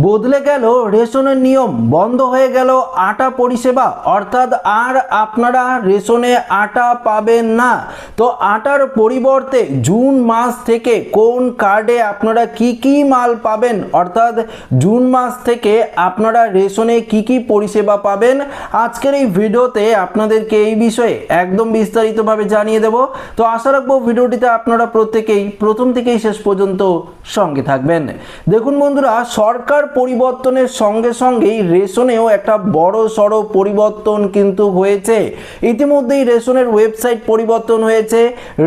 বদলে গেল রেশনের নিয়ম, বন্ধ হয়ে গেল আটা পরিষেবা, অর্থাৎ আর আপনারা রেশনে আটা পাবেন না। তো আটার পরিবর্তে জুন মাস থেকে কোন কার্ডে আপনারা কি কি মাল পাবেন, অর্থাৎ জুন মাস থেকে আপনারা রেশনে কি কি পরিষেবা পাবেন, আজকের এই ভিডিওতে আপনাদেরকে এই বিষয়ে একদম বিস্তারিতভাবে জানিয়ে দেব। তো আশা রাখবো ভিডিওটিতে আপনারা প্রত্যেকেই প্রথম থেকেই শেষ পর্যন্ত সঙ্গে থাকবেন। দেখুন বন্ধুরা, সরকার পরিবর্তনের সঙ্গে সঙ্গেই রেশনেও একটা বড় সড়ো পরিবর্তন কিন্তু হয়েছে। ইতিমধ্যেই রেশনের ওয়েবসাইট পরিবর্তন হয়েছে,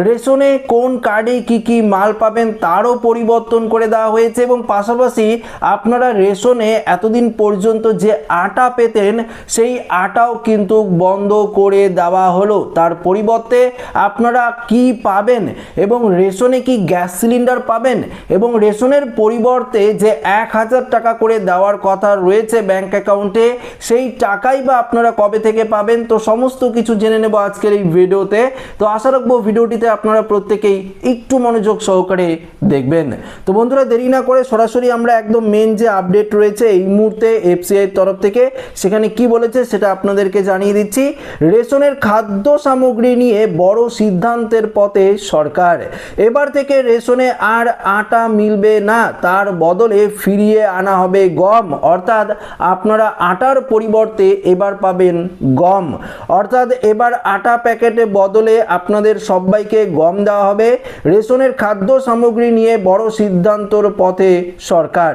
রেশনে কোন কার্ডে কি কি মাল পাবেন তারও পরিবর্তন করে দেওয়া হয়েছে, এবং পাশাপাশি আপনারা রেশনে এতদিন পর্যন্ত যে আটা পেতেন সেই আটাও কিন্তু বন্ধ করে দেওয়া হলো। তার পরিবর্তে আপনারা কি পাবেন, এবং রেশনে কি গ্যাস সিলিন্ডার পাবেন, এবং রেশনের পরিবর্তে যে 1000 টাকা করে দেওয়ার কথা রয়েছে ব্যাংক অ্যাকাউন্টে, সেই টাকাই বা আপনারা কবে থেকে পাবেন, তো সমস্ত কিছু জেনে নেব আজকের এই ভিডিওতে। তো আশা রাখবো ভিডিওটিতে আপনারা প্রত্যেকেই একটু মনোযোগ সহকারে দেখবেন। তো বন্ধুরা, দেরি না করে সরাসরি আমরা একদম মেন যে আপডেট রয়েছে এই মুহূর্তে এফসিআই এর তরফ থেকে, সেখানে কি বলেছে সেটা আপনাদেরকে জানিয়ে দিচ্ছি। রেশনের খাদ্য সামগ্রী নিয়ে বড় সিদ্ধান্তের পথে সরকার। এবার থেকে রেশনে আর আটা মিলবে না, তার বদলে ফিরিয়ে আনা হবে গম, অর্থাৎ আপনারা আটার পরিবর্তে এবার পাবেন গম, অর্থাৎ এবার আটা প্যাকেটে বদলে আপনাদের সবাইকে গম দেওয়া হবে। রেশনের খাদ্য সামগ্রী নিয়ে বড় সিদ্ধান্তর পথে সরকার।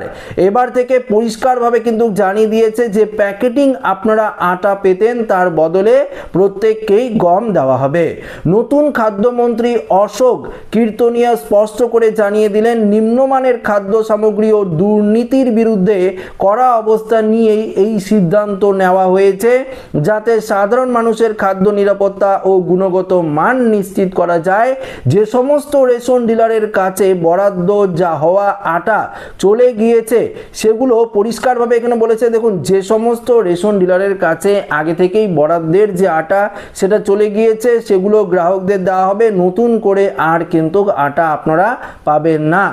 এবার থেকে পরিষ্কারভাবে কিন্তু জানিয়ে দিয়েছে যে প্যাকেটিং আপনারা আটা পেতেন তার বদলে প্রত্যেককেই গম দেওয়া হবে। নতুন খাদ্যমন্ত্রী অশোক কীর্তনিয়া স্পষ্ট করে জানিয়ে দিলেন, নিম্নমানের খাদ্য সামগ্রী ও দুর্নীতির বিরুদ্ধে কড়া অবস্থান নিয়েই এই সিদ্ধান্ত নেওয়া হয়েছে, যাতে সাধারণ মানুষের খাদ্য নিরাপত্তা ও গুণগত মান নিশ্চিত করা যায়। যে সমস্ত রেশন ডিলারের কাছে বরাদ্দ যা হওয়া আটা চলে গিয়েছে সেগুলো পরিষ্কারভাবে এখানে বলেছে, দেখুন, যে সমস্ত রেশন ডিলারের কাছে আগে থেকেই বরাদ্দের যে আটা সেটা চলে গিয়েছে সেগুলো গ্রাহকদের দেওয়া হবে, নতুন করে আর কিন্তু আটা আপনারা পাবেন না।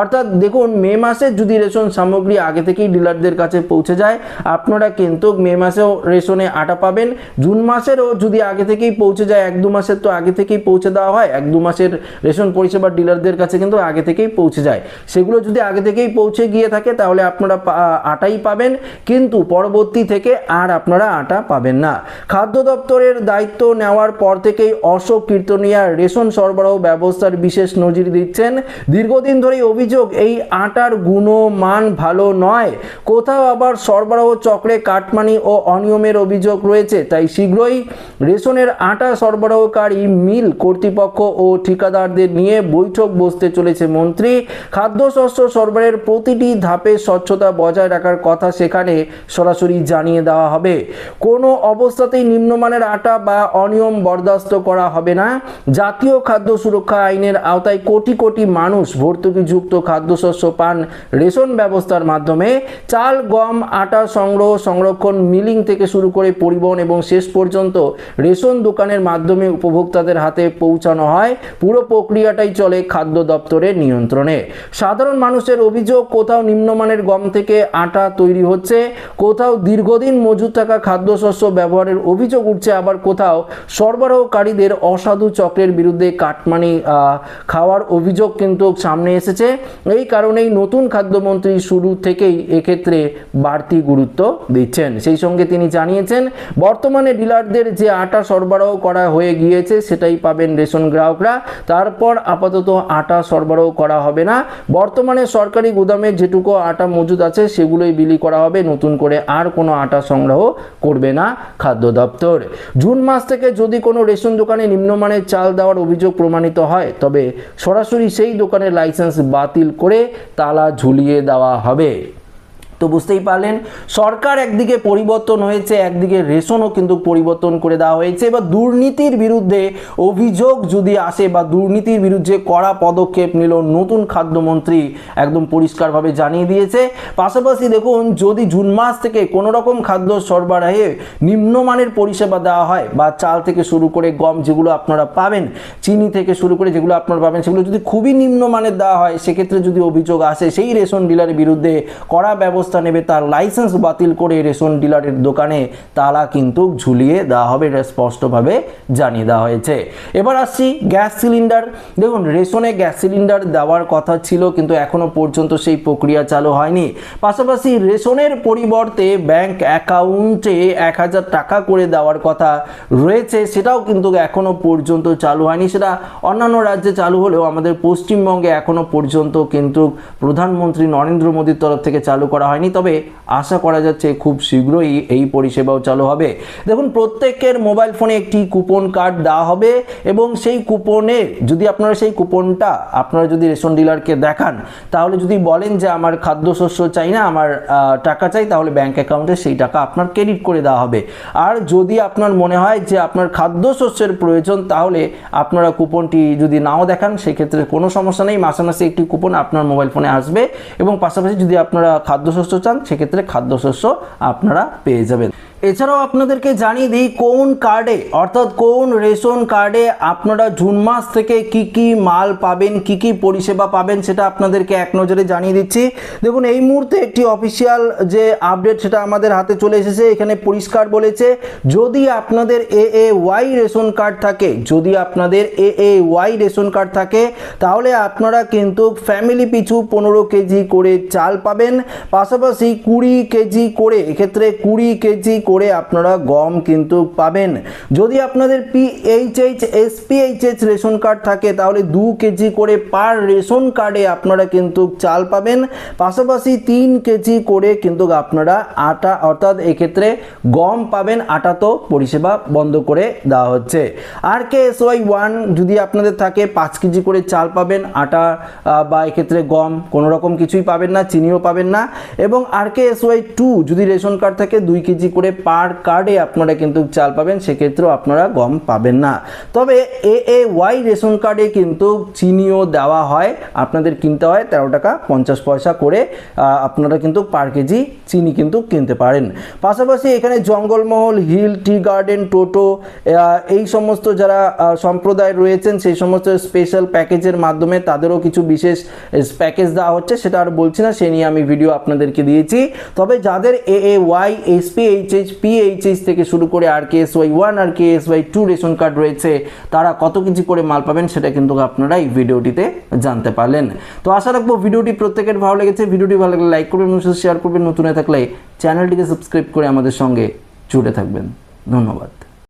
অর্থাৎ দেখুন, মে মাসে যদি রেশন সামগ্রী আগে থেকেই ডিলারদের কাছে পৌঁছে যায় আপনারা কিন্তু মে মাসেও রেশনে আটা পাবেন। জুন মাসেরও যদি আগে থেকেই পৌঁছে যায়, 1-2 মাসের তো আগে থেকেই পৌঁছে দেওয়া হয়, 1-2 মাসের রেশন পরিষেবা ডিলারদের কাছে কিন্তু আগে থেকেই পৌঁছে যায়, সেগুলো যদি আগে থেকেই পৌঁছে গিয়ে থাকে তাহলে আপনারা আটাই পাবেন, কিন্তু পরবর্তী থেকে আর আপনারা আটা পাবেন না। খাদ্য দপ্তরের দায়িত্ব নেওয়ার পর থেকেই অশোক কীর্তনিয়া রেশন সরবরাহ ব্যবস্থার বিশেষ নজির দিচ্ছেন। দীর্ঘদিন ধরেই অভিযোগ এই আটার গুণমান ভালো নয়, কোথাও আবার সরবরাহ চক্রে কাটমানি ও অনিয়মের অভিযোগ রয়েছে, তাই শীঘ্রই রেশনের আটা সরবরাহকারী মিল কর্তৃপক্ষ ও ঠিকাদারদের নিয়ে বৈঠক বসতে চলেছে মন্ত্রী। খাদ্যশস্য সরবরাহের প্রতিটি ধাপে স্বচ্ছতা বজায় রাখার কথা সেখানে সরাসরি জানিয়ে দেওয়া হবে। কোনো অবস্থাতেই নিম্নমানের আটা বা অনিয়ম বরদাস্ত করা হবে না। জাতীয় খাদ্য সুরক্ষা আইনের আওতায় কোটি কোটি মানুষ ভর্তুকিযুক্ত খাদ্যশস্য পান রেশন ব্যবস্থার মাধ্যমে। চাল, গম, আটা সংগ্রহ, সংরক্ষণ, মিলিং থেকে শুরু করে পরিবহন এবং শেষ পর্যন্ত রেশন দোকানের মাধ্যমে উপভোক্তাদের হাতে পৌঁছানো হয়। পুরো প্রক্রিয়াটাই চলে খাদ্য দপ্তরের নিয়ন্ত্রণে। সাধারণ মানুষের অভিযোগ, কোথাও নিম্নমানের গম থেকে আটা তৈরি হচ্ছে, কোথাও দীর্ঘদিন মজুত থাকা খাদ্যশস্য ব্যবহারের অভিযোগ উঠছে, আবার কোথাও সরবরাহকারীদের অসাধু চক্রের বিরুদ্ধে কাটমানি খাওয়ার অভিযোগ কিন্তু সামনে এসেছে। এই কারণেই নতুন খাদ্যমন্ত্রী শুরু থেকেই এক্ষেত্রে বাড়তি গুরুত্ব দিচ্ছেন। সেই সঙ্গে তিনি জানিয়েছেন, বর্তমানে ডিলারদের যে আটা সরবরাহ করা হয়ে গিয়েছে সেটাই পাবেন রেশন গ্রাহকরা, তারপর আপাতত আটা সরবরাহ করা হবে না। বর্তমানে সরকারি গুদামে যেটুকু আটা মজুদ আছে সেগুলোই বিলি করা হবে, নতুন করে আর কোনো আটা সংগ্রহ করবে না খাদ্য দপ্তর। জুন মাস থেকে যদি কোনো রেশন দোকানে নিম্নমানের চাল দেওয়ার অভিযোগ প্রমাণিত হয় তবে সরাসরি সেই দোকানের লাইসেন্স বাতিল করে তালা ঝুলিয়ে দেওয়া হবে। তো বুঝতেই পারলেন, সরকার একদিকে পরিবর্তন হয়েছে, একদিকে রেশনও কিন্তু পরিবর্তন করে দেওয়া হয়েছে। এবার দুর্নীতির বিরুদ্ধে অভিযোগ যদি আসে বা দুর্নীতির বিরুদ্ধে কড়া পদক্ষেপ নিল নতুন খাদ্যমন্ত্রী, একদম পরিষ্কারভাবে জানিয়ে দিয়েছে। পাশাপাশি দেখুন, যদি জুন মাস থেকে কোনো রকম খাদ্য সরবরাহে নিম্নমানের পরিষেবা দেওয়া হয় বা চাল থেকে শুরু করে গম যেগুলো আপনারা পাবেন, চিনি থেকে শুরু করে যেগুলো আপনারা পাবেন, সেগুলো যদি খুবই নিম্নমানের দেওয়া হয়, সেক্ষেত্রে যদি অভিযোগ আসে সেই রেশন ডিলারের বিরুদ্ধে কড়া ব্যবস্থা ব্যবস্থা নেবে, তার লাইসেন্স বাতিল করে রেশন ডিলারের দোকানে তালা কিন্তু ঝুলিয়ে দেওয়া হবে, এটা স্পষ্টভাবে জানিয়ে দেওয়া হয়েছে। এবার আসছি গ্যাস সিলিন্ডার। দেখুন, রেশনে গ্যাস সিলিন্ডার দেওয়ার কথা ছিল, কিন্তু এখনো পর্যন্ত সেই প্রক্রিয়া চালু হয়নি। পাশাপাশি রেশনের পরিবর্তে ব্যাংক অ্যাকাউন্টে 1000 টাকা করে দেওয়ার কথা রয়েছে, সেটাও কিন্তু এখনো পর্যন্ত চালু হয়নি। সেটা অন্যান্য রাজ্যে চালু হলেও আমাদের পশ্চিমবঙ্গে এখনো পর্যন্ত কিন্তু প্রধানমন্ত্রী নরেন্দ্র মোদীর তরফ থেকে চালু করা হয়নি। তবে আশা করা যাচ্ছে খুব শীঘ্রই এই পরিষেবাও চালু হবে। দেখুন, প্রত্যেকের মোবাইল ফোনে একটি কুপন কার্ড দেওয়া হবে এবং সেই কুপনে যদি আপনারা সেই কুপনটা আপনারা যদি রেশন ডিলারকে দেখান, তাহলে যদি বলেন যে আমার খাদ্যশস্য চাই না, আমার টাকা চাই, তাহলে ব্যাংক অ্যাকাউন্টে সেই টাকা আপনার ক্রেডিট করে দেওয়া হবে। আর যদি আপনার মনে হয় যে আপনার খাদ্যশস্যের প্রয়োজন, তাহলে আপনারা কুপনটি যদি নাও দেখান সেক্ষেত্রে কোনো সমস্যা নেই, মাসে মাসে একটি কুপন আপনার মোবাইল ফোনে আসবে এবং পাশাপাশি যদি আপনারা খাদ্যশস্য চান সেক্ষেত্রে খাদ্যশস্য আপনারা পেয়ে যাবেন। এছাড়াও আপনাদেরকে জানিয়ে দিই কোন কার্ডে অর্থাৎ কোন রেশন কার্ডে আপনারা জুন মাস থেকে কি কি মাল পাবেন, কি কি পরিষেবা পাবেন, সেটা আপনাদেরকে এক নজরে জানিয়ে দিচ্ছি। দেখুন, এই মুহূর্তে একটি অফিসিয়াল যে আপডেট সেটা আমাদের হাতে চলে এসেছে। এখানে পরিষ্কার বলেছে, যদি আপনাদের AAY রেশন কার্ড থাকে, যদি আপনাদের AAY রেশন কার্ড থাকে, তাহলে আপনারা কিন্তু ফ্যামিলি পিছু 15 কেজি করে চাল পাবেন, পাশাপাশি 20 কেজি করে, এক্ষেত্রে 20 কেজি করে আপনারা গম কিন্তু পাবেন। যদি আপনাদের PHH SPHH রেশন কার্ড থাকে, তাহলে 2 কেজি করে পার রেশন কার্ডে আপনারা কিন্তু চাল পাবেন, পাশাপাশি 3 কেজি করে কিন্তু আপনারা আটা অর্থাৎ এক্ষেত্রে গম পাবেন। আটা তো পরিষেবা বন্ধ করে দেওয়া হচ্ছে। RKSY 1 যদি আপনাদের থাকে 5 কেজি করে চাল পাবেন, আটা বা এক্ষেত্রে গম কোনো রকম কিছুই পাবেন না, চিনিও পাবেন না। এবং RKSY 2 যদি রেশন কার্ড থাকে 2 কেজি করে পার কার্ডে আপনারা কিন্তু চাল পাবেন, সেক্ষেত্রেও আপনারা গম পাবেন না। তবে AAY রেশন কার্ডে কিন্তু চিনিও দেওয়া হয়, আপনাদের কিনতে হয় 13 টাকা 50 পয়সা করে, আপনারা কিন্তু পার কেজি চিনি কিন্তু কিনতে পারেন। পাশাপাশি এখানে জঙ্গলমহল, হিল, টি গার্ডেন, টোটো এই সমস্ত যারা সম্প্রদায় রয়েছেন সেই সমস্ত স্পেশাল প্যাকেজের মাধ্যমে তাদেরও কিছু বিশেষ প্যাকেজ দেওয়া হচ্ছে, সেটা আর বলছি না, সে নিয়ে আমি ভিডিও আপনাদেরকে দিয়েছি। তবে যাদের AAY SPHH PHH থেকে শুরু করে RKSY 1 আর RKSY 2 রেশন কার্ড রয়েছে, তারা কত কেজি করে মাল পাবেন সেটা কিন্তু আপনারা এই ভিডিওটিতে জানতে পারলেন। তো আশা রাখবো ভিডিওটি প্রত্যেকের ভালো লেগেছে। ভিডিওটি ভালো লাগলে লাইক করবেন, শেয়ার করবেন, নতুন হয়ে থাকলে চ্যানেলটিকে সাবস্ক্রাইব করে আমাদের সঙ্গে জুড়ে থাকবেন। ধন্যবাদ।